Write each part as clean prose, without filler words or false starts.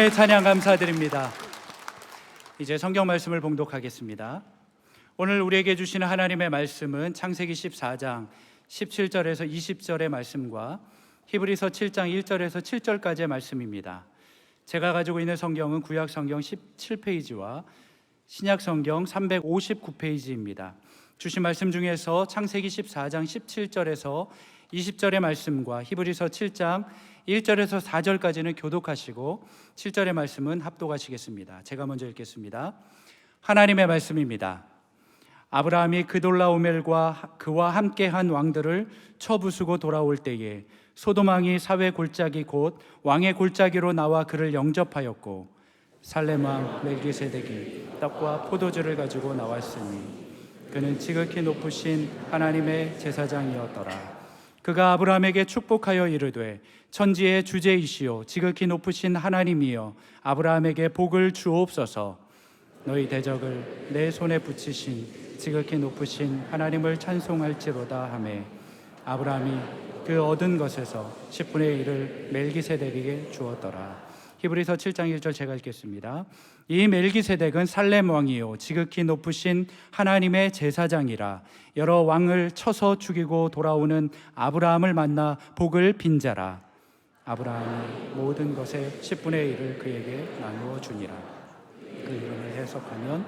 찬양 감사드립니다. 이제 성경 말씀을 봉독하겠습니다. 오늘 우리에게 주시는 하나님의 말씀은 창세기 14장 17절에서 20절의 말씀과 히브리서 7장 1절에서 7절까지의 말씀입니다. 제가 가지고 있는 성경은 구약 성경 17페이지와 신약 성경 359페이지입니다. 주신 말씀 중에서 창세기 14장 17절에서 20절의 말씀과 히브리서 7장 1절에서 4절까지는 교독하시고 7절의 말씀은 합독하시겠습니다. 제가 먼저 읽겠습니다. 하나님의 말씀입니다. 아브라함이 그돌라오멜과 그와 함께한 왕들을 쳐부수고 돌아올 때에 소돔 왕이 사회 골짜기 곧 왕의 골짜기로 나와 그를 영접하였고 살렘 왕 멜기세덱이 떡과 포도주를 가지고 나왔으니 그는 지극히 높으신 하나님의 제사장이었더라. 그가 아브라함에게 축복하여 이르되 천지의 주제이시오 지극히 높으신 하나님이여 아브라함에게 복을 주옵소서. 너희 대적을 내 손에 붙이신 지극히 높으신 하나님을 찬송할지로다 하매 아브라함이 그 얻은 것에서 10분의 1을 멜기세덱에게 주었더라. 히브리서 7장 1절 제가 읽겠습니다. 이 멜기세덱은 살렘 왕이요 지극히 높으신 하나님의 제사장이라. 여러 왕을 쳐서 죽이고 돌아오는 아브라함을 만나 복을 빈 자라. 아브라함이 모든 것의 10분의 1을 그에게 나누어 주니라. 그 이름을 해석하면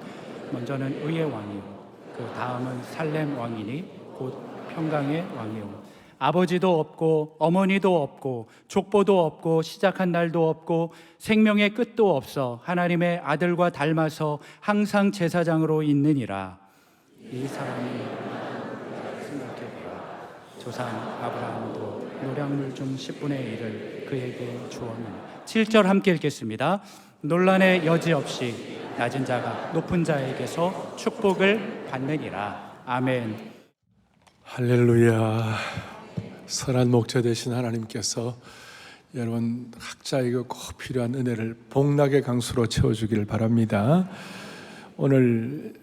먼저는 의의 왕이요 그 다음은 살렘 왕이니 곧 평강의 왕이요 아버지도 없고 어머니도 없고 족보도 없고 시작한 날도 없고 생명의 끝도 없어 하나님의 아들과 닮아서 항상 제사장으로 있느니라. 이 사람이 생각해보라. 조상 아브라함도 노량물 중 10분의 1을 그에게 주었느니라. 7절 함께 읽겠습니다. 논란의 여지 없이 낮은 자가 높은 자에게서 축복을 받느니라. 아멘. 할렐루야. 선한 목자 되신 하나님께서 여러분 각자에게 꼭 필요한 은혜를 복락의 강수로 채워주기를 바랍니다. 오늘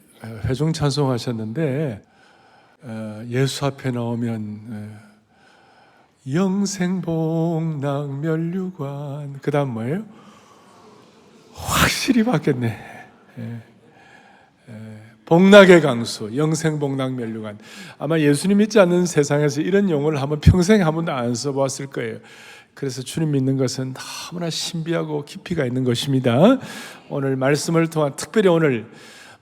회중 찬송하셨는데 예수 앞에 나오면 영생복락 면류관 그 다음 뭐예요? 확실히 바뀌었네. 복락의 강수, 영생복락 면류관. 아마 예수님 믿지 않는 세상에서 이런 용어를 한번 평생 한 번도 안 써보았을 거예요. 그래서 주님 믿는 것은 너무나 신비하고 깊이가 있는 것입니다. 오늘 말씀을 통한, 특별히 오늘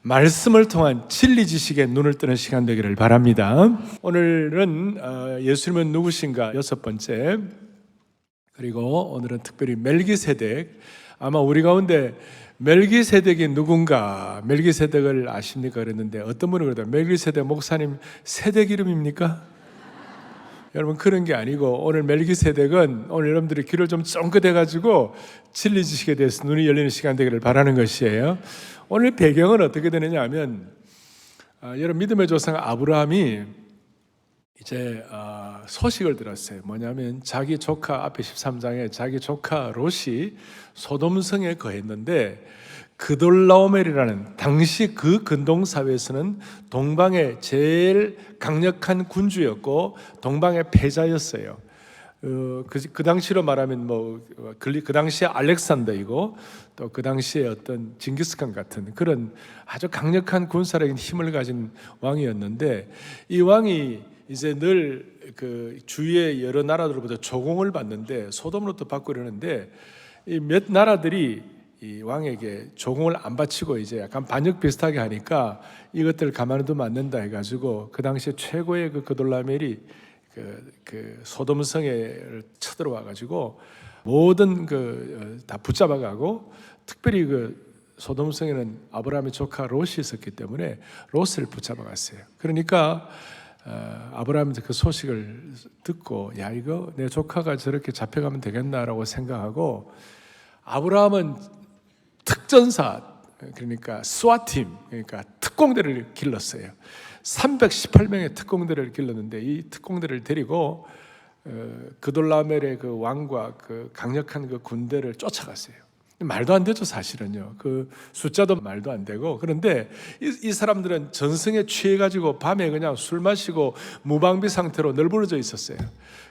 말씀을 통한 진리 지식에 눈을 뜨는 시간 되기를 바랍니다. 오늘은 예수님은 누구신가 여섯 번째, 그리고 오늘은 특별히 멜기세덱. 아마 우리 가운데 멜기세덱이 누군가, 멜기세덱을 아십니까? 그랬는데 어떤 분이 그러다 멜기세덱 목사님 세덱 이름입니까? 여러분 그런 게 아니고 오늘 멜기세덱은 오늘 여러분들이 귀를 좀 쫑긋해가지고 진리 지식에 대해서 눈이 열리는 시간 되기를 바라는 것이에요. 오늘 배경은 어떻게 되느냐 하면 여러분 믿음의 조상 아브라함이 이제 소식을 들었어요. 뭐냐면 자기 조카 앞에 13장에 자기 조카 롯이 소돔성에 거했는데 그돌라오멜이라는 당시 그 근동사회에서는 동방의 제일 강력한 군주였고 동방의 패자였어요. 그 당시로 말하면 그 당시에 알렉산더이고 또 그 당시에 어떤 징기스칸 같은 그런 아주 강력한 군사력인 힘을 가진 왕이었는데 이 왕이 이제 늘 그 주위의 여러 나라들로부터 조공을 받는데 소돔으로부터 받고 이러는데 이 몇 나라들이 이 왕에게 조공을 안 바치고 이제 약간 반역 비슷하게 하니까 이것들 가만히 두면 안 된다 해가지고 그 당시에 최고의 그 그돌라멜이 그 소돔성에 쳐들어와 가지고 모든 다 붙잡아가고 특별히 그 소돔성에는 아브라함의 조카 롯이 있었기 때문에 롯을 붙잡아갔어요. 그러니까 아브라함이 그 소식을 듣고 야 이거 내 조카가 저렇게 잡혀가면 되겠나라고 생각하고 아브라함은 특전사 그러니까 스와팀 그러니까 특공대를 길렀어요. 318명의 특공대를 길렀는데 이 특공대를 데리고 그돌라멜의 그 왕과 그 강력한 그 군대를 쫓아갔어요. 말도 안 되죠, 사실은요. 그 숫자도 말도 안 되고. 그런데 이 사람들은 전승에 취해가지고 밤에 그냥 술 마시고 무방비 상태로 널브러져 있었어요.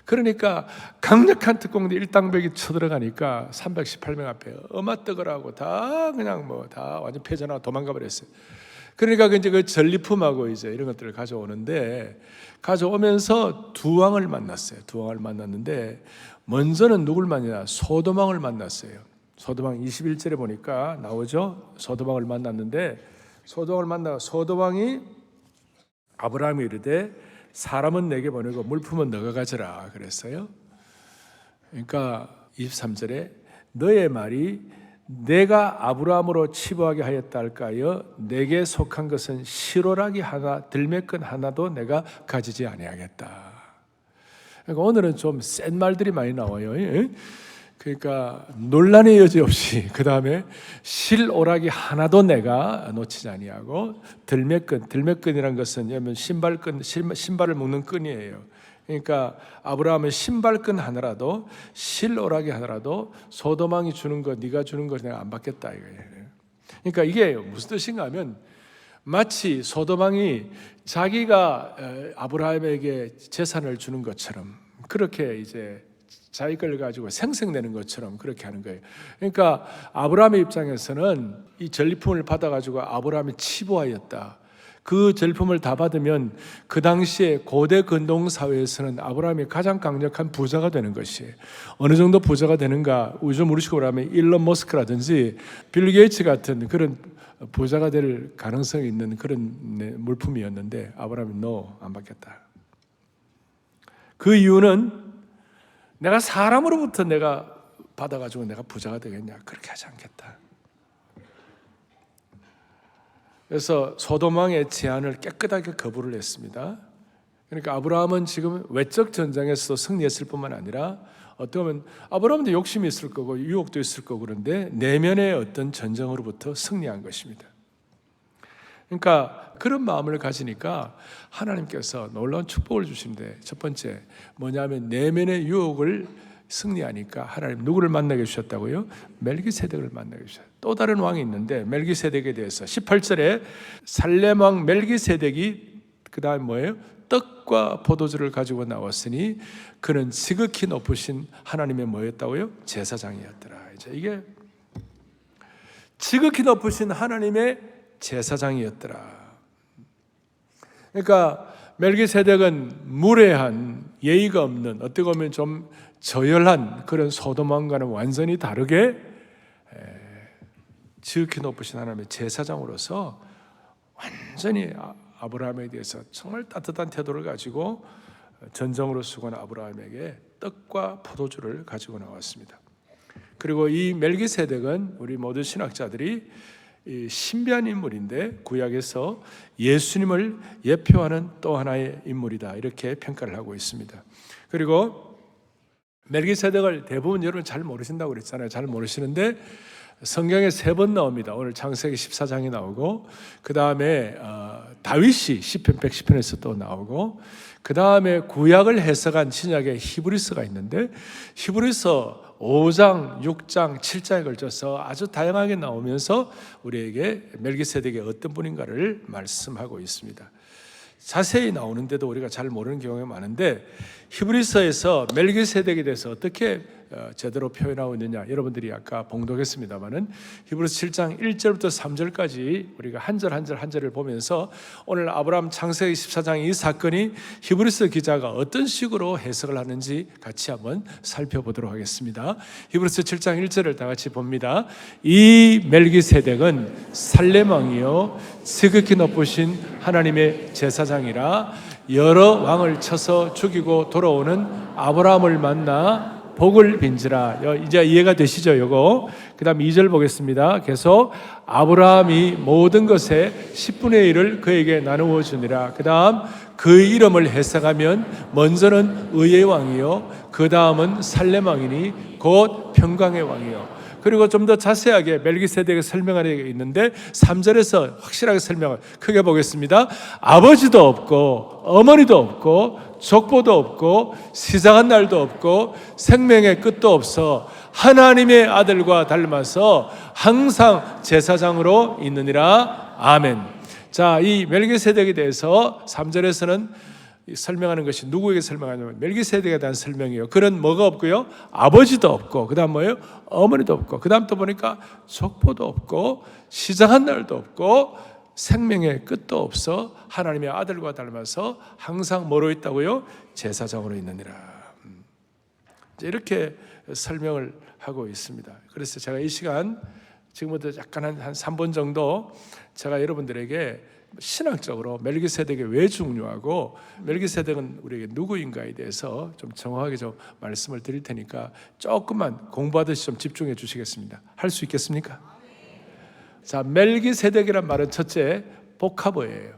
그러니까 강력한 특공대 일당백이 쳐들어가니까 318명 앞에 어마떡을 하고 다 그냥 뭐 다 완전 패전하고 도망가 버렸어요. 그러니까 이제 그 전리품하고 이제 이런 것들을 가져오는데, 가져오면서 두 왕을 만났어요. 두 왕을 만났는데 먼저는 누굴 만나냐? 소돔왕을 만났어요. 소돔왕 21절에 보니까 나오죠. 소돔왕을 만났는데, 소돔왕이 아브라함이 이르되 사람은 내게 보내고 물품은 너가 가져라 그랬어요. 그러니까 23절에 너의 말이 내가 아브라함으로 치부하게 하였다 할까여 내게 속한 것은 시로라기 하나 들매끈 하나도 내가 가지지 아니하겠다. 그러니까 오늘은 좀 센 말들이 많이 나와요. 그러니까 논란의 여지 없이 그 다음에 실오라기 하나도 내가 놓치지 아니하고 들매끈이란 것은 신발을 묶는 끈이에요. 그러니까 아브라함은 신발끈 하나라도 실오라기 하나라도 소돔왕이 주는 거 네가 주는 거 내가 안 받겠다 이거예요. 그러니까 이게 무슨 뜻인가 하면 마치 소돔왕이 자기가 아브라함에게 재산을 주는 것처럼 그렇게 이제 자기 걸 가지고 생색내는 것처럼 그렇게 하는 거예요. 그러니까 아브라함의 입장에서는 이 전리품을 받아가지고 아브라함이 치부하였다. 그 전리품을 다 받으면 그 당시에 고대 근동 사회에서는 아브라함이 가장 강력한 부자가 되는 것이에요. 어느 정도 부자가 되는가? 요즘 우리식으로 하면 일론 머스크라든지 빌 게이츠 같은 그런 부자가 될 가능성이 있는 그런 물품이었는데 아브라함이 안 받겠다. 그 이유는 내가 사람으로부터 내가 받아가지고 내가 부자가 되겠냐? 그렇게 하지 않겠다. 그래서 소돔왕의 제안을 깨끗하게 거부를 했습니다. 그러니까 아브라함은 지금 외적 전쟁에서 승리했을 뿐만 아니라 어떻게 보면 아브라함도 욕심이 있을 거고 유혹도 있을 거고 그런데 내면의 어떤 전쟁으로부터 승리한 것입니다. 그러니까 그런 마음을 가지니까 하나님께서 놀라운 축복을 주시는데 첫 번째 뭐냐면 내면의 유혹을 승리하니까 하나님 누구를 만나게 주셨다고요? 멜기세덱을 만나게 주셨어요. 또 다른 왕이 있는데 멜기세덱에 대해서 18절에 살렘 왕 멜기세덱이 그 다음 뭐예요? 떡과 포도주를 가지고 나왔으니 그는 지극히 높으신 하나님의 뭐였다고요? 제사장이었더라. 이제 이게 지극히 높으신 하나님의 제사장이었더라. 그러니까 멜기세덱은 무례한 예의가 없는 어떻게 보면 좀 저열한 그런 소돔왕과는 완전히 다르게 지극히 높으신 하나님의 제사장으로서 완전히 아브라함에 대해서 정말 따뜻한 태도를 가지고 전정으로 수고한 아브라함에게 떡과 포도주를 가지고 나왔습니다. 그리고 이 멜기세덱은 우리 모든 신학자들이 신비한 인물인데 구약에서 예수님을 예표하는 또 하나의 인물이다 이렇게 평가를 하고 있습니다. 그리고 멜기세덱을 대부분 여러분 잘 모르신다고 그랬잖아요. 잘 모르시는데 성경에 3번 나옵니다. 오늘 창세기 14장이 나오고 그 다음에 다윗이 시편 110편에서 또 나오고 그 다음에 구약을 해석한 신약의 히브리서가 있는데 히브리서 5장, 6장, 7장에 걸쳐서 아주 다양하게 나오면서 우리에게 멜기세덱이 어떤 분인가를 말씀하고 있습니다. 자세히 나오는데도 우리가 잘 모르는 경우가 많은데 히브리서에서 멜기세덱에 대해서 어떻게 제대로 표현하고 있느냐 여러분들이 아까 봉독했습니다마는 히브리서 7장 1절부터 3절까지 우리가 한 절 한 절을 보면서 오늘 아브라함 창세기 14장 이 사건이 히브리서 기자가 어떤 식으로 해석을 하는지 같이 한번 살펴보도록 하겠습니다. 히브리서 7장 1절을 다 같이 봅니다. 이 멜기세덱은 살렘 왕이요 지극히 높으신 하나님의 제사장이라 여러 왕을 쳐서 죽이고 돌아오는 아브라함을 만나 복을 빈지라. 이제 이해가 되시죠? 요거. 그 다음 2절 보겠습니다. 계속 아브라함이 모든 것의 10분의 1을 그에게 나누어 주니라. 그 다음 그 이름을 해석하면 먼저는 의의 왕이요 그 다음은 살렘 왕이니 곧 평강의 왕이요. 그리고 좀 더 자세하게 멜기세덱의 설명하는 게 있는데 3절에서 확실하게 설명을 크게 보겠습니다. 아버지도 없고 어머니도 없고 족보도 없고 시작한 날도 없고 생명의 끝도 없어 하나님의 아들과 닮아서 항상 제사장으로 있느니라. 아멘. 자, 이 멜기세덱에 대해서 3절에서는 설명하는 것이 누구에게 설명하냐면 멜기세덱에 대한 설명이에요. 그는 뭐가 없고요, 아버지도 없고, 그 다음 뭐예요, 어머니도 없고, 그 다음 또 보니까 족보도 없고, 시작한 날도 없고, 생명의 끝도 없어 하나님의 아들과 닮아서 항상 뭐로 있다고요? 제사장으로 있느니라. 이렇게 설명을 하고 있습니다. 그래서 제가 이 시간 지금부터 약간 한 3분 정도 제가 여러분들에게 신학적으로 멜기세덱이 왜 중요하고 멜기세덱은 우리에게 누구인가에 대해서 좀 정확하게 좀 말씀을 드릴 테니까 조금만 공부하듯이 좀 집중해 주시겠습니다. 할 수 있겠습니까? 자, 멜기세덱이란 말은 첫째 복합어예요.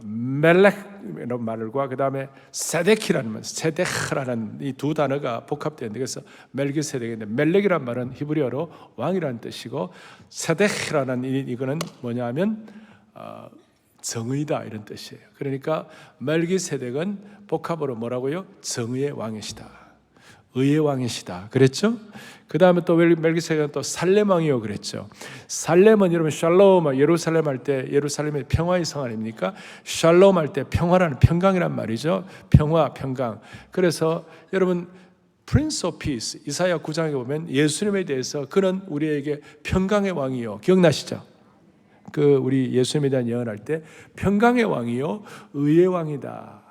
멜렉이라는 말과 그 다음에 세데키라는 말, 세데흐라는 이 두 단어가 복합되는데, 그래서 멜기세덱인데, 멜렉이란 말은 히브리어로 왕이라는 뜻이고, 세데흐라는 이거는 뭐냐면 정의다 이런 뜻이에요. 그러니까 멜기세덱은 복합으로 뭐라고요? 정의의 왕이시다, 의의 왕이시다 그랬죠. 그 다음에 또 멜기세덱은 또 살렘 왕이요 그랬죠. 살렘은 여러분 샬롬, 예루살렘 할 때 예루살렘의 평화의 성 아닙니까? 샬롬 할 때 평화라는, 평강이란 말이죠. 평화, 평강. 그래서 여러분 Prince of Peace 이사야 9장에 보면 예수님에 대해서 그는 우리에게 평강의 왕이요, 기억나시죠? 우리 예수님에 대한 예언할 때 평강의 왕이요 의의 왕이다.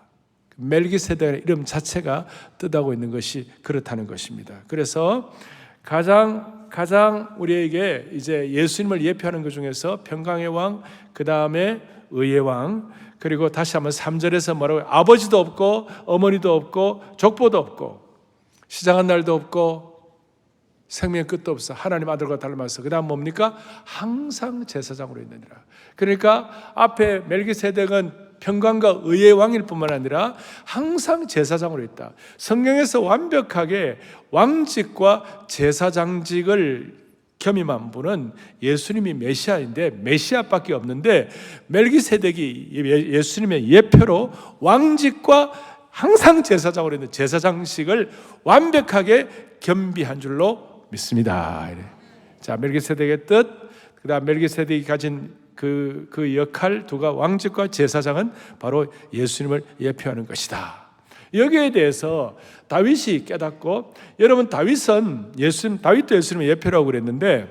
멜기세덱의 이름 자체가 뜻하고 있는 것이 그렇다는 것입니다. 그래서 가장 우리에게 이제 예수님을 예표하는 것 중에서 평강의 왕, 그 다음에 의의 왕, 그리고 다시 한번 3절에서 뭐라고요? 아버지도 없고 어머니도 없고 족보도 없고 시작한 날도 없고 생명의 끝도 없어 하나님 아들과 닮아서, 그 다음 뭡니까? 항상 제사장으로 있느니라. 그러니까 앞에 멜기세덱은 평강과 의의 왕일 뿐만 아니라 항상 제사장으로 있다. 성경에서 완벽하게 왕직과 제사장직을 겸임한 분은 예수님이 메시아인데 메시아밖에 없는데, 멜기세덱이 예수님의 예표로 왕직과 항상 제사장으로 있는 제사장식을 완벽하게 겸비한 줄로 믿습니다. 자, 멜기세덱의 뜻, 그다음 멜기세덱이 가진 그 역할 두가, 왕직과 제사장은 바로 예수님을 예표하는 것이다. 여기에 대해서 다윗이 깨닫고, 여러분 다윗도 예수님의 예표라고 그랬는데,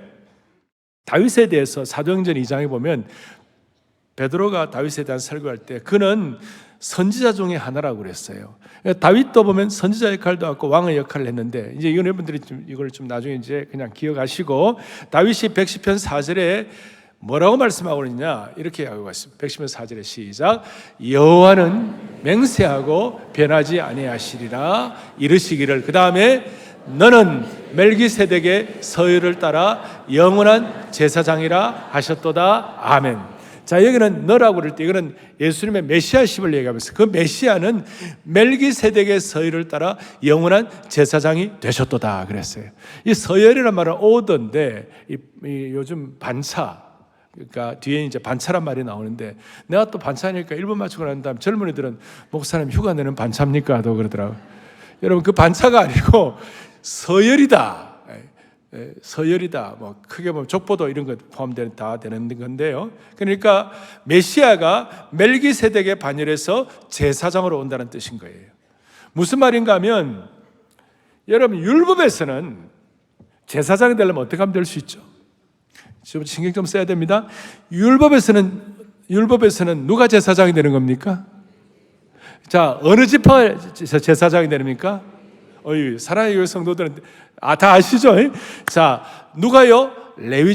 다윗에 대해서 사도행전 2장에 보면 베드로가 다윗에 대한 설교할 때 그는 선지자 중에 하나라고 그랬어요. 다윗도 보면 선지자 역할도 하고 왕의 역할을 했는데, 이제 여러분들이 이걸 좀 나중에 이제 그냥 기억하시고, 다윗이 110편 4절에 뭐라고 말씀하고 있냐, 이렇게 하고 있습니다. 110편 4절에 시작. 여호와는 맹세하고 변하지 아니하시리라 이르시기를, 그 다음에 너는 멜기세덱의 서열을 따라 영원한 제사장이라 하셨도다. 아멘. 자, 여기는 너라고 그럴 때 이거는 예수님의 메시아십을 얘기하면서, 그 메시아는 멜기세덱의 서열을 따라 영원한 제사장이 되셨도다 그랬어요. 이 서열이란 말은 오더인데, 요즘 반차, 그러니까 뒤에 이제 반차란 말이 나오는데, 내가 또 반차니까 1분 맞추고 난 다음 젊은이들은 목사님 휴가 내는 반차입니까? 또 그러더라고요. 여러분 그 반차가 아니고 서열이다. 서열이다. 뭐 크게 보면 족보도 이런 것 포함되는 다 되는 건데요. 그러니까 메시아가 멜기세덱의 반열에서 제사장으로 온다는 뜻인 거예요. 무슨 말인가 하면, 여러분 율법에서는 제사장이 되려면 어떻게 하면 될 수 있죠? 좀 신경 좀 써야 됩니다. 율법에서는 누가 제사장이 되는 겁니까? 자, 어느 지파에서 제사장이 됩니까? 사랑의 교회 성도들은 다 아시죠? 자, 누가요? 레위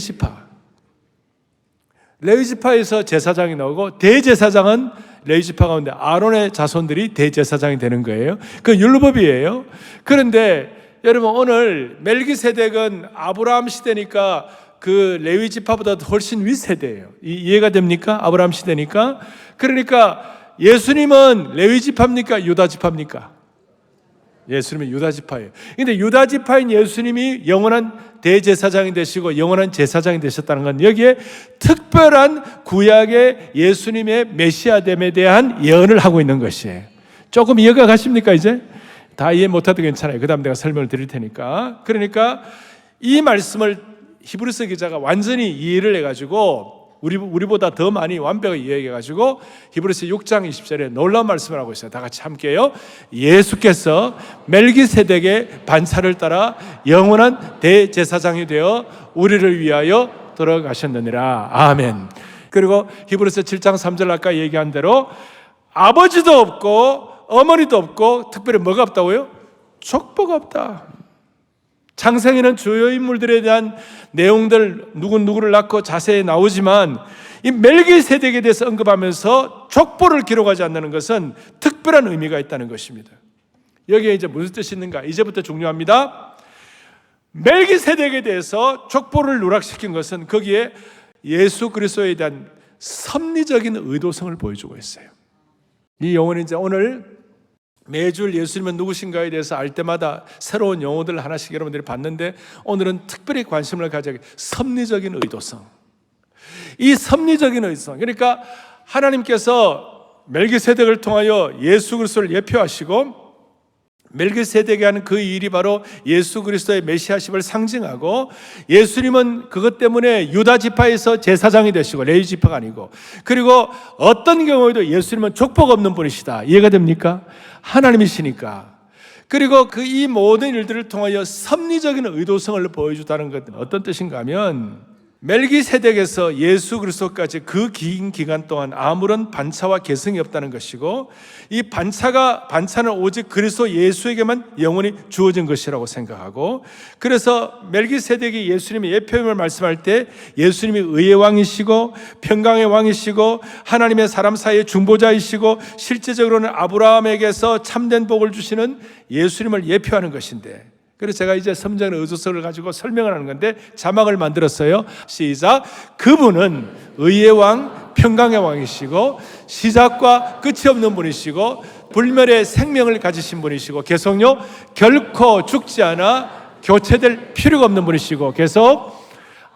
지파에서 제사장이 나오고, 대제사장은 레위 지파 가운데 아론의 자손들이 대제사장이 되는 거예요. 그 율법이에요. 그런데 여러분 오늘 멜기세덱은 아브라함 시대니까 그 레위 지파보다 훨씬 윗세대예요. 이해가 됩니까? 아브라함 시대니까. 그러니까 예수님은 레위 지파입니까? 유다 지파입니까? 예수님은 유다 지파예요. 근데 유다 지파인 예수님이 영원한 대제사장이 되시고 영원한 제사장이 되셨다는 건 여기에 특별한 구약의 예수님의 메시아됨에 대한 예언을 하고 있는 것이에요. 조금 이해가 가십니까 이제? 다 이해 못해도 괜찮아요. 그 다음 내가 설명을 드릴 테니까. 그러니까 이 말씀을 히브리서 기자가 완전히 이해를 해가지고 우리보다 더 많이 완벽하게 이해해가지고 히브리서 6장 20절에 놀라운 말씀을 하고 있어요. 다 같이 함께요. 예수께서 멜기세덱의 반차를 따라 영원한 대제사장이 되어 우리를 위하여 돌아가셨느니라. 아멘. 그리고 히브리서 7장 3절 아까 얘기한 대로 아버지도 없고 어머니도 없고 특별히 뭐가 없다고요? 족보가 없다. 창세기는 주요 인물들에 대한 내용들 누구를 낳고 자세히 나오지만 이 멜기세덱에 대해서 언급하면서 족보를 기록하지 않는 것은 특별한 의미가 있다는 것입니다. 여기에 이제 무슨 뜻이 있는가? 이제부터 중요합니다. 멜기세덱에 대해서 족보를 누락시킨 것은 거기에 예수 그리스도에 대한 섭리적인 의도성을 보여주고 있어요. 이 용어는 이제 오늘 매주 예수님은 누구신가에 대해서 알 때마다 새로운 용어들을 하나씩 여러분들이 봤는데 오늘은 특별히 관심을 가져야 섭리적인 의도성. 이 섭리적인 의도성. 그러니까 하나님께서 멜기세덱을 통하여 예수 그리스도를 예표하시고 멜기세덱이 하는 그 일이 바로 예수 그리스도의 메시아심을 상징하고 예수님은 그것 때문에 유다 지파에서 제사장이 되시고 레위 지파가 아니고 그리고 어떤 경우에도 예수님은 족보가 없는 분이시다. 이해가 됩니까? 하나님이시니까. 그리고 그 이 모든 일들을 통하여 섭리적인 의도성을 보여주다는 것은 어떤 뜻인가 하면 멜기세덱에서 예수 그리스도까지 그 긴 기간 동안 아무런 반차와 계승이 없다는 것이고 이 반차는 오직 그리스도 예수에게만 영원히 주어진 것이라고 생각하고 그래서 멜기세덱이 예수님의 예표임을 말씀할 때 예수님이 의의 왕이시고 평강의 왕이시고 하나님의 사람 사이의 중보자이시고 실제적으로는 아브라함에게서 참된 복을 주시는 예수님을 예표하는 것인데 그래서 제가 이제 섭리적인 의도성을 가지고 설명을 하는 건데 자막을 만들었어요. 시작. 그분은 의의 왕, 평강의 왕이시고 시작과 끝이 없는 분이시고 불멸의 생명을 가지신 분이시고 계속요 결코 죽지 않아 교체될 필요가 없는 분이시고 계속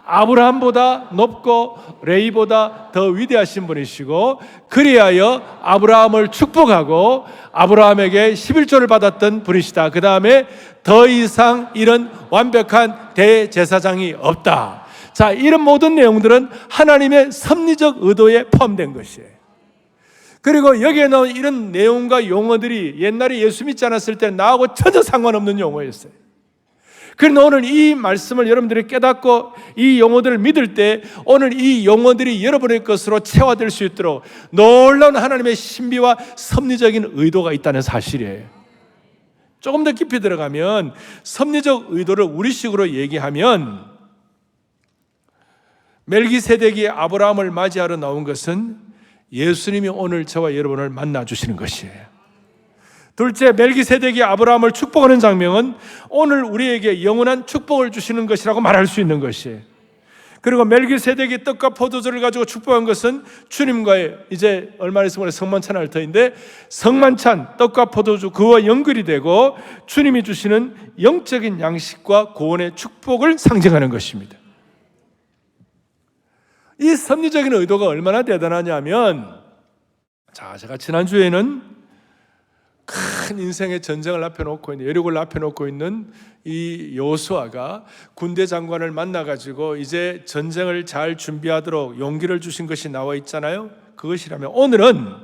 아브라함보다 높고 레위보다 더 위대하신 분이시고 그리하여 아브라함을 축복하고 아브라함에게 11조를 받았던 분이시다. 그 다음에 더 이상 이런 완벽한 대제사장이 없다. 자, 이런 모든 내용들은 하나님의 섭리적 의도에 포함된 것이에요. 그리고 여기에 나온 이런 내용과 용어들이 옛날에 예수 믿지 않았을 때 나하고 전혀 상관없는 용어였어요. 그러나 오늘 이 말씀을 여러분들이 깨닫고 이 용어들을 믿을 때 오늘 이 용어들이 여러분의 것으로 체화될 수 있도록 놀라운 하나님의 신비와 섭리적인 의도가 있다는 사실이에요. 조금 더 깊이 들어가면 섭리적 의도를 우리식으로 얘기하면 멜기세덱이 아브라함을 맞이하러 나온 것은 예수님이 오늘 저와 여러분을 만나주시는 것이에요. 둘째, 멜기세덱이 아브라함을 축복하는 장면은 오늘 우리에게 영원한 축복을 주시는 것이라고 말할 수 있는 것이에요. 그리고 멜기세덱이 떡과 포도주를 가지고 축복한 것은 주님과의 이제 얼마 있으면 성만찬 할 터인데 성만찬, 떡과 포도주 그와 연결이 되고 주님이 주시는 영적인 양식과 구원의 축복을 상징하는 것입니다. 이 섭리적인 의도가 얼마나 대단하냐면 제가 지난주에는 큰 인생의 전쟁을 앞에 놓고 있는 여리고를 앞에 놓고 있는 이 여호수아가 군대 장관을 만나가지고 이제 전쟁을 잘 준비하도록 용기를 주신 것이 나와 있잖아요. 그것이라면 오늘은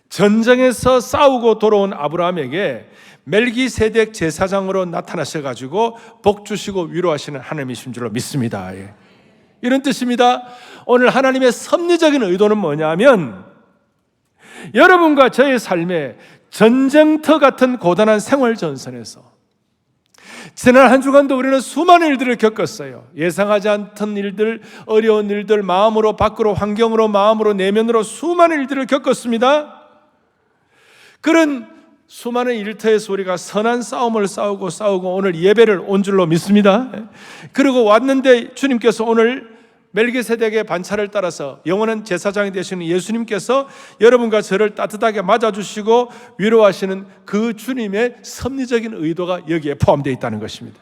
전쟁에서 싸우고 돌아온 아브라함에게 멜기세덱 제사장으로 나타나셔가지고 복 주시고 위로하시는 하나님이신 줄로 믿습니다. 이런 뜻입니다. 오늘 하나님의 섭리적인 의도는 뭐냐면 여러분과 저의 삶에 전쟁터 같은 고단한 생활 전선에서 지난 한 주간도 우리는 수많은 일들을 겪었어요. 예상하지 않던 일들, 어려운 일들, 마음으로 밖으로, 환경으로, 마음으로, 내면으로 수많은 일들을 겪었습니다. 그런 수많은 일터에서 우리가 선한 싸움을 싸우고 오늘 예배를 온 줄로 믿습니다. 그리고 왔는데 주님께서 오늘 멜기세덱의 반차를 따라서 영원한 제사장이 되시는 예수님께서 여러분과 저를 따뜻하게 맞아주시고 위로하시는 그 주님의 섭리적인 의도가 여기에 포함되어 있다는 것입니다.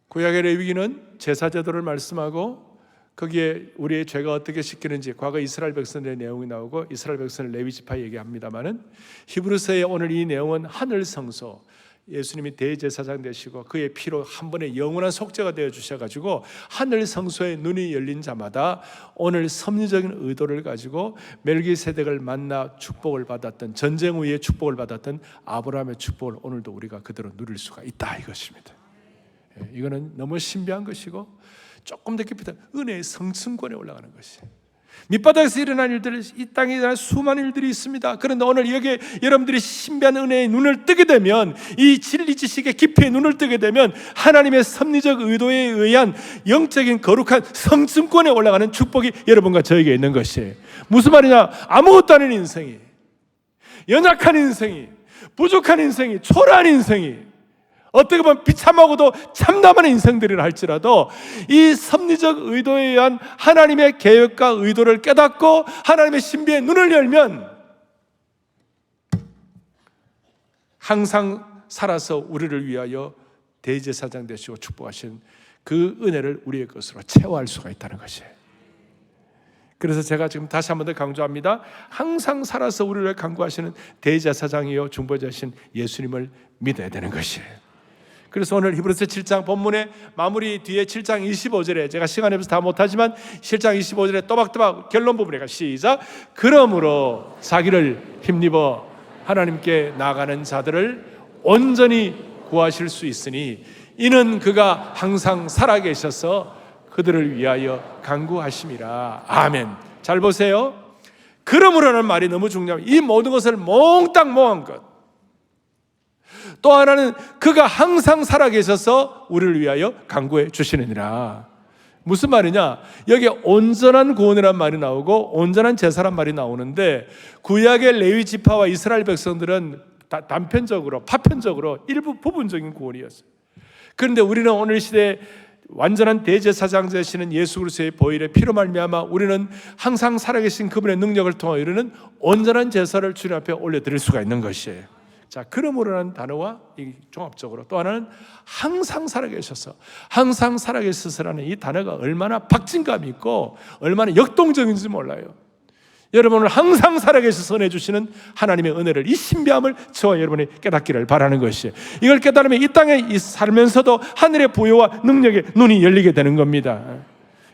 구약의 레위기는 제사 제도를 말씀하고 거기에 우리의 죄가 어떻게 씻기는지 과거 이스라엘 백성들의 내용이 나오고 이스라엘 백성을 레위 지파 얘기합니다만은 히브리서의 오늘 이 내용은 하늘 성소, 예수님이 대제사장 되시고 그의 피로 한 번에 영원한 속죄가 되어 주셔가지고 하늘 성소의 눈이 열린 자마다 오늘 섭리적인 의도를 가지고 멜기세덱을 만나 축복을 받았던, 전쟁 후에 축복을 받았던 아브라함의 축복을 오늘도 우리가 그대로 누릴 수가 있다 이것입니다. 이거는 너무 신비한 것이고 조금 더 깊이 은혜의 성층권에 올라가는 것이, 밑바닥에서 일어난 일들, 이 땅에 일어난 수많은 일들이 있습니다. 그런데 오늘 여기에 여러분들이 신비한 은혜의 눈을 뜨게 되면, 이 진리 지식의 깊이의 눈을 뜨게 되면 하나님의 섭리적 의도에 의한 영적인 거룩한 성층권에 올라가는 축복이 여러분과 저에게 있는 것이에요. 무슨 말이냐? 아무것도 아닌 인생이, 연약한 인생이, 부족한 인생이, 초라한 인생이, 어떻게 보면 비참하고도 참담한 인생들이라 할지라도 이 섭리적 의도에 의한 하나님의 계획과 의도를 깨닫고 하나님의 신비의 눈을 열면 항상 살아서 우리를 위하여 대제사장 되시고 축복하신 그 은혜를 우리의 것으로 채워할 수가 있다는 것이에요. 그래서 제가 지금 다시 한 번 더 강조합니다. 항상 살아서 우리를 간구하시는 대제사장이요 중보자신 예수님을 믿어야 되는 것이에요. 그래서 오늘 히브리서 7장 본문의 마무리 뒤에 7장 25절에 제가 시간이 없어서 다 못하지만 7장 25절에 또박또박 결론 부분에 시작. 그러므로 자기를 힘입어 하나님께 나아가는 자들을 온전히 구하실 수 있으니 이는 그가 항상 살아계셔서 그들을 위하여 간구하심이라. 아멘. 잘 보세요. 그러므로라는 말이 너무 중요합니다. 이 모든 것을 몽땅 모은 것. 또 하나는 그가 항상 살아계셔서 우리를 위하여 간구해 주시느니라. 무슨 말이냐? 여기 온전한 구원이란 말이 나오고 온전한 제사란 말이 나오는데 구약의 레위 지파와 이스라엘 백성들은 단편적으로 파편적으로 일부 부분적인 구원이었어요. 그런데 우리는 오늘 시대에 완전한 대제사장 되시는 예수 그리스도의 보혈의 피로 말미암아 우리는 항상 살아계신 그분의 능력을 통하여 이르는 온전한 제사를 주님 앞에 올려드릴 수가 있는 것이에요. 자, 그러므로라는 단어와 이 종합적으로 또 하나는 항상 살아계셔서, 항상 살아계셔서라는 이 단어가 얼마나 박진감 있고 얼마나 역동적인지 몰라요. 여러분을 항상 살아계셔서 은혜 주시는 하나님의 은혜를, 이 신비함을 저와 여러분이 깨닫기를 바라는 것이에요. 이걸 깨달으면 이 땅에 살면서도 하늘의 부여와 능력의 눈이 열리게 되는 겁니다.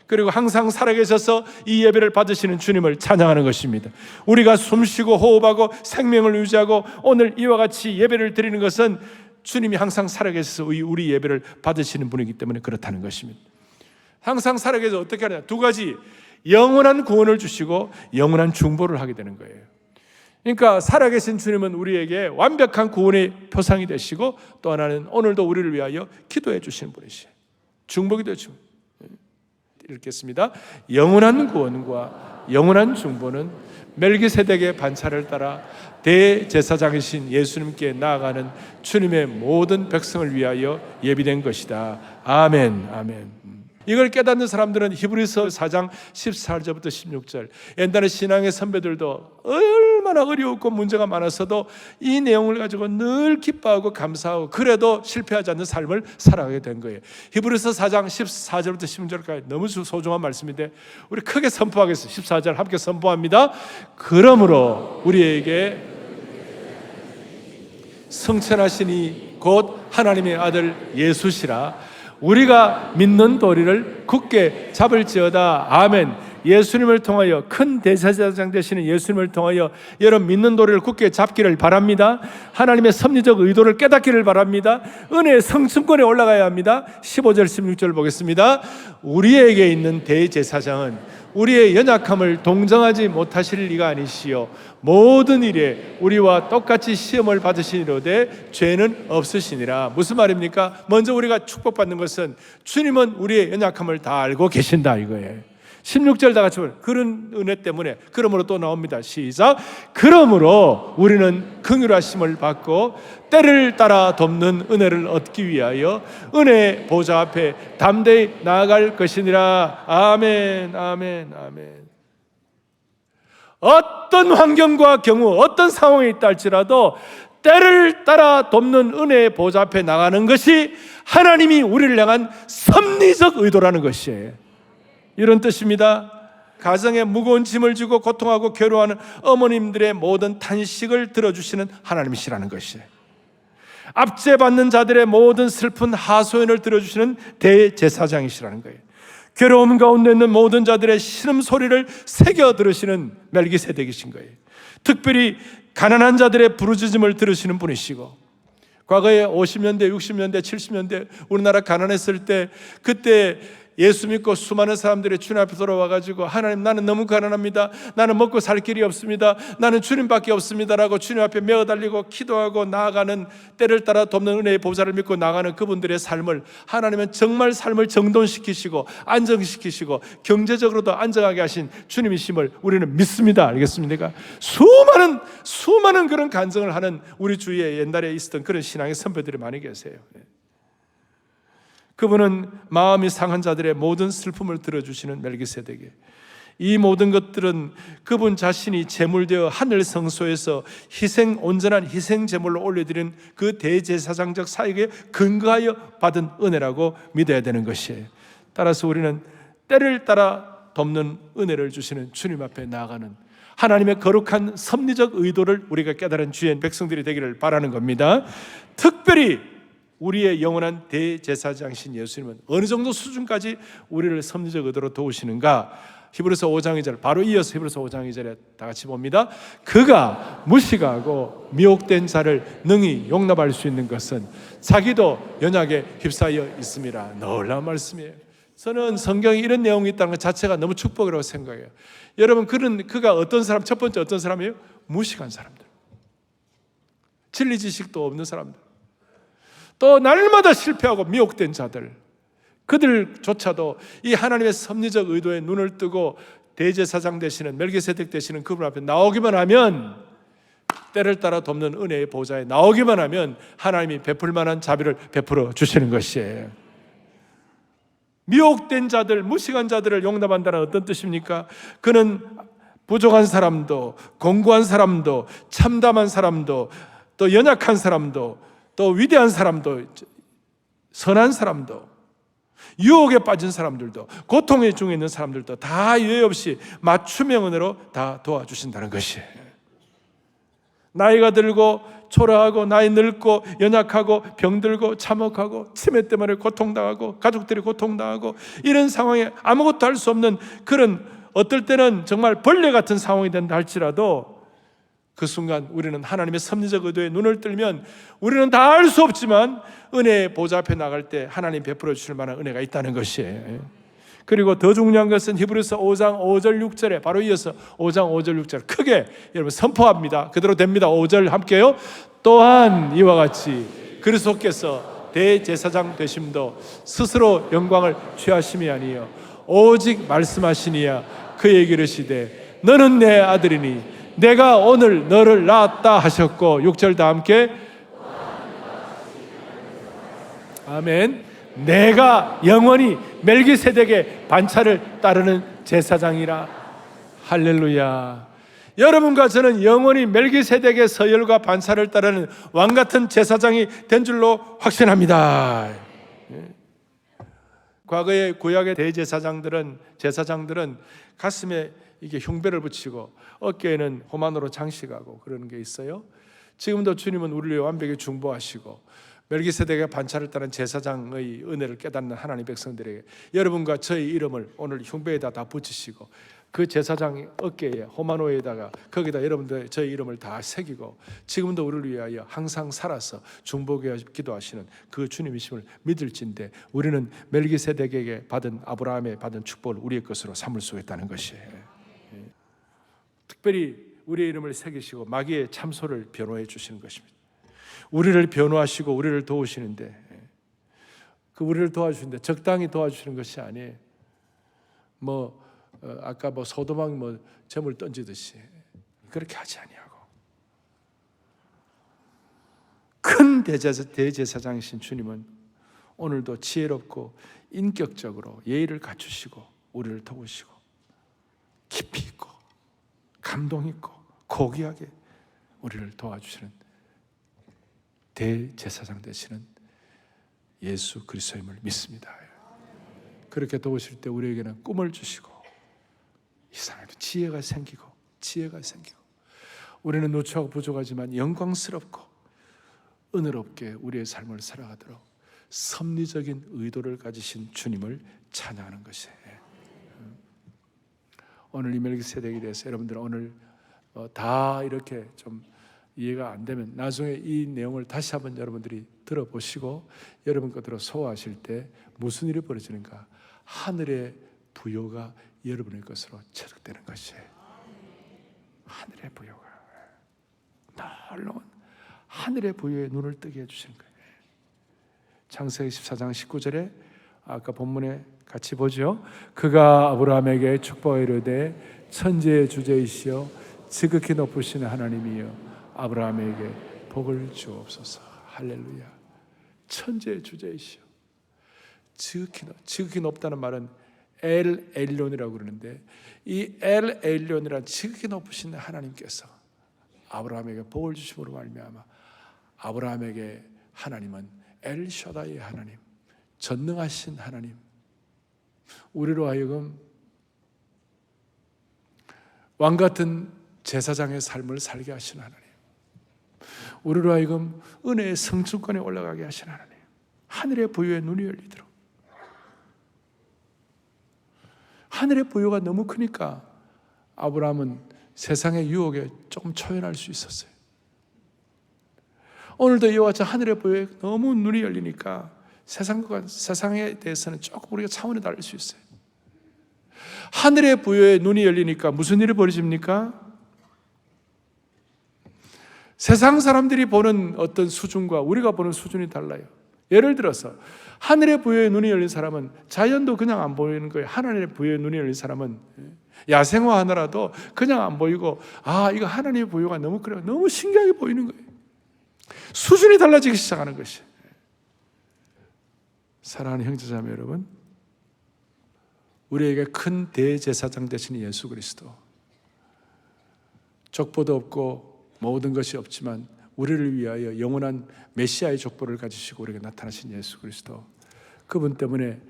그리고 항상 살아계셔서 이 예배를 받으시는 주님을 찬양하는 것입니다. 우리가 숨쉬고 호흡하고 생명을 유지하고 오늘 이와 같이 예배를 드리는 것은 주님이 항상 살아계셔서 우리 예배를 받으시는 분이기 때문에 그렇다는 것입니다. 항상 살아계셔서 어떻게 하냐? 두 가지, 영원한 구원을 주시고 영원한 중보를 하게 되는 거예요. 그러니까 살아계신 주님은 우리에게 완벽한 구원의 표상이 되시고 또 하나는 오늘도 우리를 위하여 기도해 주시는 분이시에요. 중보기도 해주십니다. 읽겠습니다. 영원한 구원과 영원한 중보는 멜기세덱의 반차를 따라 대제사장이신 예수님께 나아가는 주님의 모든 백성을 위하여 예비된 것이다. 아멘. 아멘. 이걸 깨닫는 사람들은 히브리서 4장 14절부터 16절, 옛날에 신앙의 선배들도 얼마나 어려웠고 문제가 많았어도 이 내용을 가지고 늘 기뻐하고 감사하고 그래도 실패하지 않는 삶을 살아가게 된 거예요. 히브리서 4장 14절부터 16절까지 너무 소중한 말씀인데 우리 크게 선포하겠습니다. 14절 함께 선포합니다. 그러므로 우리에게 성천하시니 곧 하나님의 아들 예수시라. 우리가 믿는 도리를 굳게 잡을지어다. 아멘. 예수님을 통하여, 큰 대제사장 되시는 예수님을 통하여 여러분 믿는 도리를 굳게 잡기를 바랍니다. 하나님의 섭리적 의도를 깨닫기를 바랍니다. 은혜의 성층권에 올라가야 합니다. 15절 16절 보겠습니다. 우리에게 있는 대제사장은 우리의 연약함을 동정하지 못하실 리가 아니시요 모든 일에 우리와 똑같이 시험을 받으시니로되 죄는 없으시니라. 무슨 말입니까? 먼저 우리가 축복받는 것은 주님은 우리의 연약함을 다 알고 계신다 이거예요. 16절 다 같이 보면 그런 은혜 때문에, 그러므로 또 나옵니다. 시작. 그러므로 우리는 긍휼하심을 받고 때를 따라 돕는 은혜를 얻기 위하여 은혜의 보좌 앞에 담대히 나아갈 것이니라. 아멘. 아멘. 아멘. 어떤 환경과 경우, 어떤 상황에 있다 할지라도 때를 따라 돕는 은혜의 보좌 앞에 나가는 것이 하나님이 우리를 향한 섭리적 의도라는 것이에요. 이런 뜻입니다. 가정에 무거운 짐을 지고 고통하고 괴로워하는 어머님들의 모든 탄식을 들어주시는 하나님이시라는 것이에요. 압제받는 자들의 모든 슬픈 하소연을 들어주시는 대제사장이시라는 거예요. 괴로움 가운데 있는 모든 자들의 신음소리를 새겨 들으시는 멜기세덱이신 거예요. 특별히 가난한 자들의 부르짖음을 들으시는 분이시고, 과거에 50년대, 60년대, 70년대 우리나라 가난했을 때, 그때 예수 믿고 수많은 사람들이 주님 앞에 돌아와가지고, 하나님, 나는 너무 가난합니다. 나는 먹고 살 길이 없습니다. 나는 주님밖에 없습니다라고 주님 앞에 메어달리고 기도하고 나아가는, 때를 따라 돕는 은혜의 보좌를 믿고 나가는 그분들의 삶을 하나님은 정말 삶을 정돈시키시고 안정시키시고 경제적으로도 안정하게 하신 주님이심을 우리는 믿습니다. 알겠습니까? 수많은 그런 간증을 하는 우리 주위에 옛날에 있었던 그런 신앙의 선배들이 많이 계세요. 그분은 마음이 상한 자들의 모든 슬픔을 들어주시는 멜기세덱이에요. 이 모든 것들은 그분 자신이 제물되어 하늘 성소에서 온전한 희생 제물로 올려드린 그 대제사장적 사역에 근거하여 받은 은혜라고 믿어야 되는 것이에요. 따라서 우리는 때를 따라 돕는 은혜를 주시는 주님 앞에 나아가는 하나님의 거룩한 섭리적 의도를 우리가 깨달은 주의 백성들이 되기를 바라는 겁니다. 특별히 우리의 영원한 대제사장이신 예수님은 어느 정도 수준까지 우리를 섭리적 의도로 도우시는가? 히브리서 5장 2절, 바로 이어서 히브리서 5장 2절에 다 같이 봅니다. 그가 무식하고 미혹된 자를 능히 용납할 수 있는 것은 자기도 연약에 휩싸여 있습니다. 놀라운 말씀이에요. 저는 성경에 이런 내용이 있다는 것 자체가 너무 축복이라고 생각해요. 여러분, 그가 어떤 사람, 첫 번째 어떤 사람이에요? 무식한 사람들, 진리 지식도 없는 사람들, 또 날마다 실패하고 미혹된 자들, 그들조차도 이 하나님의 섭리적 의도에 눈을 뜨고 대제사장 되시는 멜기세덱 되시는 그분 앞에 나오기만 하면, 때를 따라 돕는 은혜의 보좌에 나오기만 하면 하나님이 베풀 만한 자비를 베풀어 주시는 것이에요. 미혹된 자들, 무식한 자들을 용납한다는 어떤 뜻입니까? 그는 부족한 사람도, 공고한 사람도, 참담한 사람도, 또 연약한 사람도, 또 위대한 사람도, 선한 사람도, 유혹에 빠진 사람들도, 고통의 중에 있는 사람들도 다 예외 없이 맞춤형 은혜로 다 도와주신다는 것이에요. 나이가 들고 초라하고 나이 늙고 연약하고 병들고 참혹하고 치매 때문에 고통당하고 가족들이 고통당하고 이런 상황에 아무것도 할 수 없는 그런, 어떨 때는 정말 벌레 같은 상황이 된다 할지라도 그 순간 우리는 하나님의 섭리적 의도에 눈을 뜨면 우리는 다 알 수 없지만 은혜의 보좌 앞에 나갈 때 하나님 베풀어 주실 만한 은혜가 있다는 것이에요. 그리고 더 중요한 것은 히브리서 5장 5절 6절에 바로 이어서 5장 5절 6절 크게 여러분 선포합니다. 그대로 됩니다. 5절 함께요. 또한 이와 같이 그리스도께서 대제사장 되심도 스스로 영광을 취하심이 아니요 오직 말씀하시니야 그에게 이르시되 너는 내 아들이니 내가 오늘 너를 낳았다 하셨고, 6절 다 함께 아멘. 내가 영원히 멜기세덱의 반차를 따르는 제사장이라. 할렐루야. 여러분과 저는 영원히 멜기세덱의 서열과 반차를 따르는 왕같은 제사장이 된 줄로 확신합니다. 과거의 구약의 대제사장들은, 제사장들은 가슴에 이게 흉배를 붙이고 어깨에는 호만으로 장식하고 그러는 게 있어요. 지금도 주님은 우리를 완벽히 중보하시고 멜기세덱의 반차를 따른 제사장의 은혜를 깨닫는 하나님 백성들에게 여러분과 저의 이름을 오늘 흉배에다 다 붙이시고 그 제사장 어깨에 호만호에다가 거기다 여러분들 저의 이름을 다 새기고 지금도 우리를 위하여 항상 살아서 중보하여 기도하시는 그 주님이심을 믿을진데 우리는 멜기세덱에게 받은 아브라함의 받은 축복을 우리의 것으로 삼을 수 있다는 것이에요. 특별히 우리의 이름을 새기시고 마귀의 참소를 변호해 주시는 것입니다. 우리를 변호하시고 우리를 도우시는데, 그 우리를 도와주시는데 적당히 도와주시는 것이 아니에요. 아까 소도망 점을 던지듯이 그렇게 하지 아니하고 큰 대제사장이신 주님은 오늘도 지혜롭고 인격적으로 예의를 갖추시고 우리를 도우시고 깊이 있고 감동 있고 고귀하게 우리를 도와주시는 대제사장 되시는 예수 그리스도임을 믿습니다. 그렇게 도우실 때 우리에게는 꿈을 주시고 이상하게 지혜가 생기고 우리는 누추하고 부족하지만 영광스럽고 은혜롭게 우리의 삶을 살아가도록 섭리적인 의도를 가지신 주님을 찬양하는 것이에요. 오늘 이 멜기세덱에 대해서 여러분들 오늘 다 이렇게 좀 이해가 안 되면 나중에 이 내용을 다시 한번 여러분들이 들어보시고 여러분 것으로 소화하실 때 무슨 일이 벌어지는가, 하늘의 부요가 여러분의 것으로 체득되는 것이에요. 하늘의 부요가 놀라운 하늘의 부요에 눈을 뜨게 해주시는 거예요. 창세기 14장 19절에 아까 본문에 같이 보죠. 그가 아브라함에게 축복하여 이르되 천지의 주제이시여 지극히 높으신 하나님이여 아브라함에게 복을 주옵소서. 할렐루야. 천지의 주제이시여. 지극히 높다는 말은 엘 엘론이라고 그러는데 이 엘 엘론이란 지극히 높으신 하나님께서 아브라함에게 복을 주심으로 말미암아 아브라함에게 하나님은 엘 샤다이의 하나님, 전능하신 하나님, 우리로 하여금 왕 같은 제사장의 삶을 살게 하신 하나님, 우리로 하여금 은혜의 성층권에 올라가게 하신 하나님, 하늘의 부요에 눈이 열리도록. 하늘의 부요가 너무 크니까 아브라함은 세상의 유혹에 조금 초연할 수 있었어요. 오늘도 이와 같이 하늘의 부요에 너무 눈이 열리니까 세상에 대해서는 조금 우리가 차원이 다를 수 있어요. 하늘의 부요에 눈이 열리니까 무슨 일이 벌어집니까? 세상 사람들이 보는 어떤 수준과 우리가 보는 수준이 달라요. 예를 들어서 하늘의 부여에 눈이 열린 사람은 자연도 그냥 안 보이는 거예요. 하늘의 부여에 눈이 열린 사람은 야생화 하나라도 그냥 안 보이고, 아, 이거 하나님의 부여가 너무 그래, 너무 신기하게 보이는 거예요. 수준이 달라지기 시작하는 것이. 사랑하는 형제자매 여러분, 우리에게 큰 대제사장 되신 예수 그리스도, 족보도 없고 모든 것이 없지만 우리를 위하여 영원한 메시아의 족보를 가지시고 우리에게 나타나신 예수 그리스도, 그분 때문에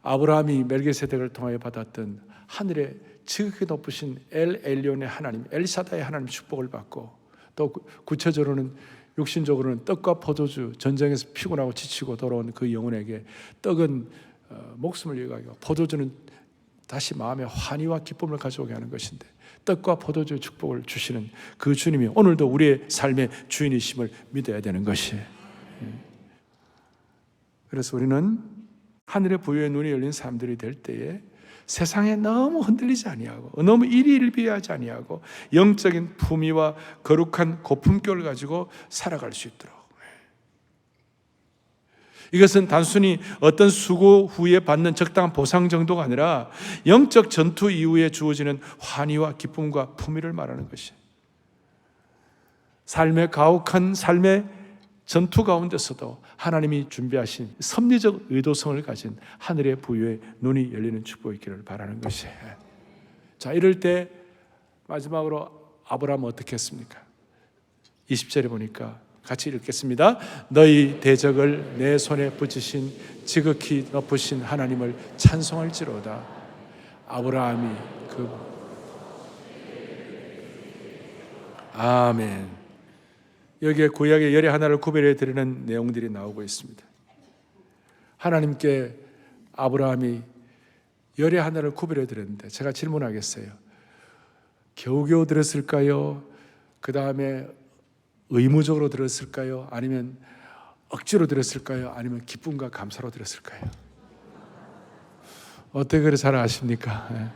아브라함이 멜기세덱을 통하여 받았던 하늘의 지극히 높으신 엘 엘리온의 하나님, 엘샤다의 하나님 축복을 받고, 또 구체적으로는 육신적으로는 떡과 포도주, 전쟁에서 피곤하고 지치고 돌아온 그 영혼에게 떡은 목숨을 위하여, 포도주는 다시 마음의 환희와 기쁨을 가져오게 하는 것인데, 떡과 포도주의 축복을 주시는 그 주님이 오늘도 우리의 삶의 주인이심을 믿어야 되는 것이에요. 그래서 우리는 하늘의 부여에 눈이 열린 사람들이 될 때에 세상에 너무 흔들리지 아니하고 너무 일희일비하지 아니하고 영적인 품위와 거룩한 고품격을 가지고 살아갈 수 있도록, 이것은 단순히 어떤 수고 후에 받는 적당한 보상 정도가 아니라 영적 전투 이후에 주어지는 환희와 기쁨과 품위를 말하는 것이, 삶의 가혹한 삶의 전투 가운데서도 하나님이 준비하신 섭리적 의도성을 가진 하늘의 부여에 눈이 열리는 축복이 있기를 바라는 것이에요. 자, 이럴 때 마지막으로 아브라함은 어떻게 했습니까? 20절에 보니까 같이 읽겠습니다. 너희 대적을 내 손에 붙이신 지극히 높으신 하나님을 찬송할지로다. 아브라함이 아멘. 여기에 구약의 열의 하나를 구별해 드리는 내용들이 나오고 있습니다. 하나님께 아브라함이 열의 하나를 구별해 드렸는데 제가 질문하겠어요. 겨우겨우 들었을까요? 그 다음에 의무적으로 들었을까요? 아니면 억지로 들었을까요? 아니면 기쁨과 감사로 들었을까요? 어떻게 그래 잘 아십니까?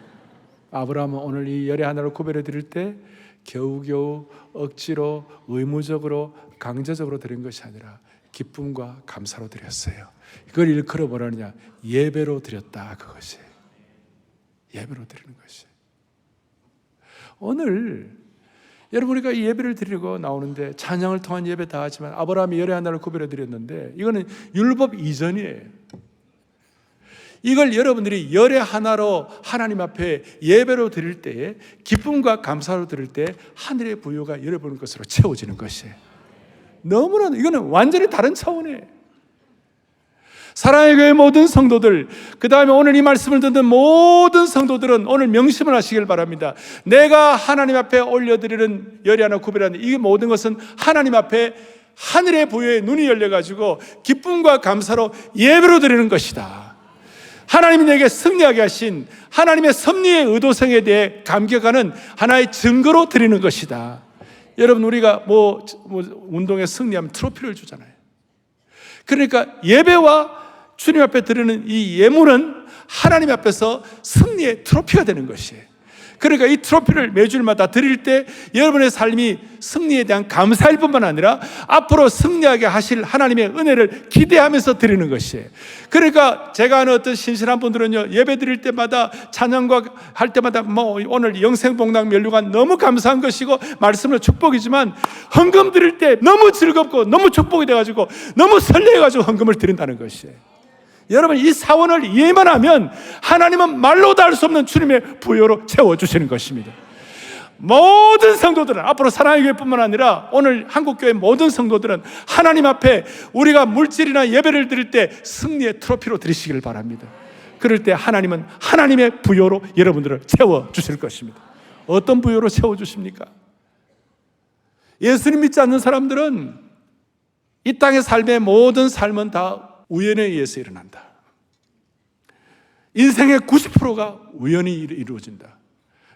아브라함은 오늘 이 열의 하나를 구별해 드릴 때 겨우겨우 억지로 의무적으로 강제적으로 드린 것이 아니라 기쁨과 감사로 드렸어요. 이걸 일컬어 뭐라느냐? 예배로 드렸다, 그것이. 예배로 드리는 것이. 오늘 여러분, 우리가 이 예배를 드리고 나오는데 찬양을 통한 예배 다 하지만 아브라함이 열의 하나를 구별해 드렸는데 이거는 율법 이전이에요. 이걸 여러분들이 열의 하나로 하나님 앞에 예배로 드릴 때에, 기쁨과 감사로 드릴 때 하늘의 부요가 여러분 것으로 채워지는 것이에요. 너무나 이거는 완전히 다른 차원이에요. 사랑의 교회 모든 성도들, 그 다음에 오늘 이 말씀을 듣는 모든 성도들은 오늘 명심을 하시길 바랍니다. 내가 하나님 앞에 올려드리는 열이하나 구별하는 이 모든 것은 하나님 앞에 하늘의 부여에 눈이 열려가지고 기쁨과 감사로 예배로 드리는 것이다. 하나님이 내게 승리하게 하신 하나님의 섭리의 의도성에 대해 감격하는 하나의 증거로 드리는 것이다. 여러분, 우리가 운동에 승리하면 트로피를 주잖아요. 그러니까 예배와 주님 앞에 드리는 이 예물은 하나님 앞에서 승리의 트로피가 되는 것이에요. 그러니까 이 트로피를 매주일마다 드릴 때 여러분의 삶이 승리에 대한 감사일 뿐만 아니라 앞으로 승리하게 하실 하나님의 은혜를 기대하면서 드리는 것이에요. 그러니까 제가 아는 어떤 신실한 분들은요, 예배 드릴 때마다 찬양과 할 때마다 오늘 영생복락 면류관 너무 감사한 것이고 말씀으로 축복이지만 헌금 드릴 때 너무 즐겁고 너무 축복이 돼가지고 너무 설레가지고 헌금을 드린다는 것이에요. 여러분, 이 사원을 이해만 하면 하나님은 말로 다 할 수 없는 주님의 부여로 채워주시는 것입니다. 모든 성도들은, 앞으로 사랑의 교회뿐만 아니라 오늘 한국교회 모든 성도들은 하나님 앞에 우리가 물질이나 예배를 드릴 때 승리의 트로피로 드리시길 바랍니다. 그럴 때 하나님은 하나님의 부여로 여러분들을 채워주실 것입니다. 어떤 부여로 채워주십니까? 예수님 믿지 않는 사람들은 이 땅의 삶의 모든 삶은 다 우연에 의해서 일어난다. 인생의 90%가 우연히 이루어진다.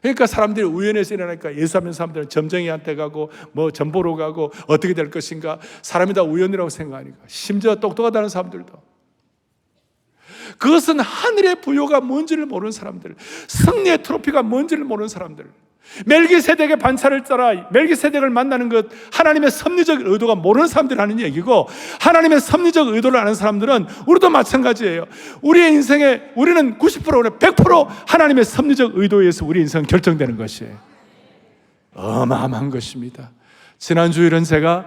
그러니까 사람들이 우연에서 일어나니까 예수 믿는 사람들은 점쟁이한테 가고 점보러 가고 어떻게 될 것인가, 사람이 다 우연이라고 생각하니까, 심지어 똑똑하다는 사람들도. 그것은 하늘의 부여가 뭔지를 모르는 사람들, 승리의 트로피가 뭔지를 모르는 사람들, 멜기세덱의 반차를 따라 멜기세덱을 만나는 것, 하나님의 섭리적 의도가 모르는 사람들이 하는 얘기고, 하나님의 섭리적 의도를 아는 사람들은 우리도 마찬가지예요. 우리의 인생에 우리는 90%, 100% 하나님의 섭리적 의도에 의해서 우리 인생은 결정되는 것이에요. 어마어마한 것입니다. 지난 주일은 제가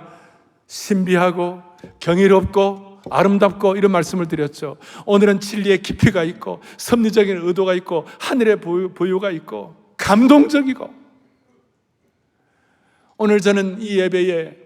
신비하고 경이롭고 아름답고 이런 말씀을 드렸죠. 오늘은 진리의 깊이가 있고 섭리적인 의도가 있고 하늘의 부유가 있고 감동적이고, 오늘 저는 이 예배에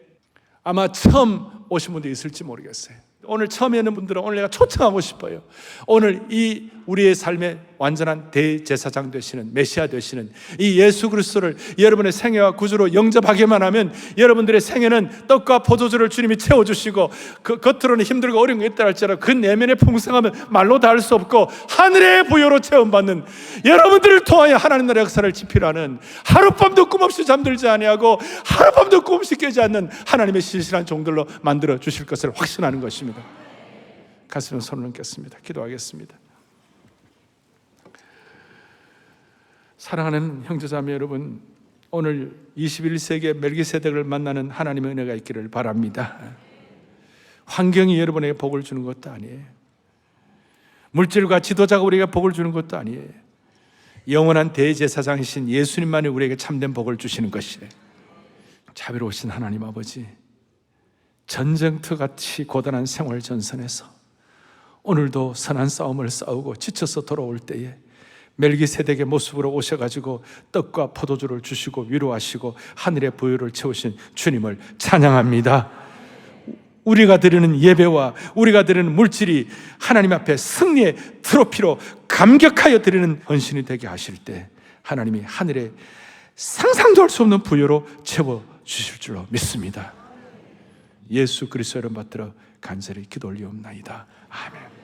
아마 처음 오신 분도 있을지 모르겠어요. 오늘 처음 오는 분들은 오늘 내가 초청하고 싶어요. 오늘 이 우리의 삶의 완전한 대제사장 되시는 메시아 되시는 이 예수 그리스도를 여러분의 생애와 구주로 영접하기만 하면 여러분들의 생애는 떡과 포도주를 주님이 채워주시고, 그 겉으로는 힘들고 어려운 게 있다 할지라도 그 내면의 풍성함은 말로 다 할 수 없고 하늘의 부여로 체험받는, 여러분들을 통하여 하나님 나라의 역사를 지피라는, 하룻밤도 꿈없이 잠들지 아니하고 하룻밤도 꿈없이 깨지 않는 하나님의 신실한 종들로 만들어 주실 것을 확신하는 것입니다. 가슴에 손을 얹겠습니다. 기도하겠습니다. 사랑하는 형제자매 여러분, 오늘 21세기의 멜기세덱을 만나는 하나님의 은혜가 있기를 바랍니다. 환경이 여러분에게 복을 주는 것도 아니에요. 물질과 지도자가 우리에게 복을 주는 것도 아니에요. 영원한 대제사장이신 예수님만이 우리에게 참된 복을 주시는 것이에요. 자비로우신 하나님 아버지, 전쟁터같이 고단한 생활 전선에서 오늘도 선한 싸움을 싸우고 지쳐서 돌아올 때에 멜기세덱의 모습으로 오셔가지고 떡과 포도주를 주시고 위로하시고 하늘의 부여를 채우신 주님을 찬양합니다. 우리가 드리는 예배와 우리가 드리는 물질이 하나님 앞에 승리의 트로피로 감격하여 드리는 헌신이 되게 하실 때 하나님이 하늘에 상상도 할 수 없는 부여로 채워주실 줄로 믿습니다. 예수 그리스도 이름 받들어 간절히 기도 올리옵나이다. 아멘.